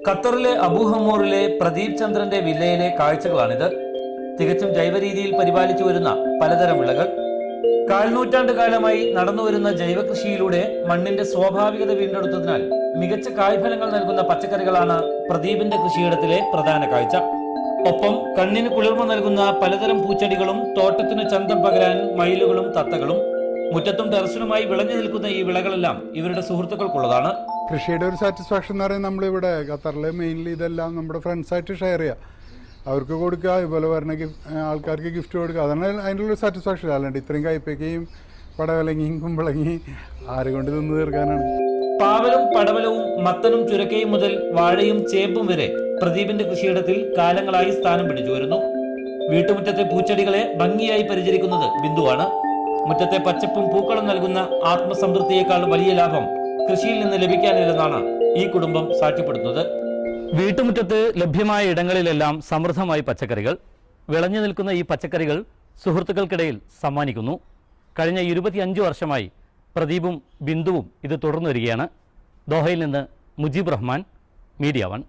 ഖത്തറിലെ അബൂഹമ്മൂറിലെ പ്രദീപ് ചന്ദ്രന്റെ വില്ലയിലെ കാഴ്ചകളാണിത്. തികച്ചും ജൈവരീതിയിൽ പരിപാലിച്ചു വരുന്ന പലതരം വിളകൾ. കാൽനൂറ്റാണ്ട് കാലമായി നടന്നുവരുന്ന ജൈവകൃഷിയിലൂടെ മണ്ണിന്റെ സ്വാഭാവികത വീണ്ടെടുത്തതിനാൽ മികച്ച കായ്ഫലങ്ങൾ നൽകുന്ന പച്ചക്കറികളാണ് പ്രദീപിന്റെ കൃഷിയിടത്തിലെ പ്രധാന കാഴ്ച. ഒപ്പം കണ്ണിന് കുളിർമ നൽകുന്ന പലതരം പൂച്ചെടികളും തോട്ടത്തിന് ചന്തം പകരാൻ മയിലുകളും തത്തകളും. മുറ്റത്തും ടെറസിനുമായി വിളഞ്ഞു നിൽക്കുന്ന ഈ വിളകളെല്ലാം ഇവരുടെ സുഹൃത്തുക്കൾക്കുള്ളതാണ്. കൃഷിയുടെ ഒരു സാറ്റിസ്ഫാക്ഷൻ എന്ന് പറയുന്നത് നമ്മളിവിടെ ഖത്തറിൽ മെയിൻലി ഇതെല്ലാം നമ്മുടെ ഫ്രണ്ട്സായിട്ട് ഷെയർ ചെയ്യുക, അവർക്ക് കൊടുക്കുക, ഇതുപോലെ വരുന്ന ആൾക്കാർക്ക് ഗിഫ്റ്റ് കൊടുക്കുക. അതാണ് അതിൻ്റെ ഒരു സാറ്റിസ്ഫാക്ഷൻ. അല്ലാണ്ട് ഇത്രയും കയ്പയ്ക്കയും പടവലങ്ങിയും കുമ്പളങ്ങി ആരുകൊണ്ട് തിന്നു തീർക്കാനാണ്. പാവലും പടവലവും മത്തനും ചുരക്കയും മുതൽ വാഴയും ചേമ്പും വരെ പ്രദീപിന്റെ കൃഷിയിടത്തിൽ കാലങ്ങളായി സ്ഥാനം പിടിച്ചു വരുന്നു. വീട്ടുമുറ്റത്തെ പൂച്ചെടികളെ ഭംഗിയായി പരിചരിക്കുന്നത് ബിന്ദുവാണ്. മുറ്റത്തെ പച്ചപ്പും പൂക്കളും നൽകുന്ന ആത്മസംതൃപ്തിയേക്കാൾ വലിയ ലാഭം കൃഷിയിൽ നിന്ന് ലഭിക്കാനില്ലെന്നാണ് ഈ കുടുംബം സാക്ഷ്യപ്പെടുത്തുന്നത്. വീട്ടുമുറ്റത്ത് ലഭ്യമായ ഇടങ്ങളിലെല്ലാം സമൃദ്ധമായി പച്ചക്കറികൾ. വിളഞ്ഞു നിൽക്കുന്ന ഈ പച്ചക്കറികൾ സുഹൃത്തുക്കൾക്കിടയിൽ സമ്മാനിക്കുന്നു. കഴിഞ്ഞ 25 വർഷമായി പ്രദീപും ബിന്ദുവും ഇത് തുടർന്നു വരികയാണ്. ദോഹയിൽ നിന്ന് മുജീബ് റഹ്മാൻ, മീഡിയ 1.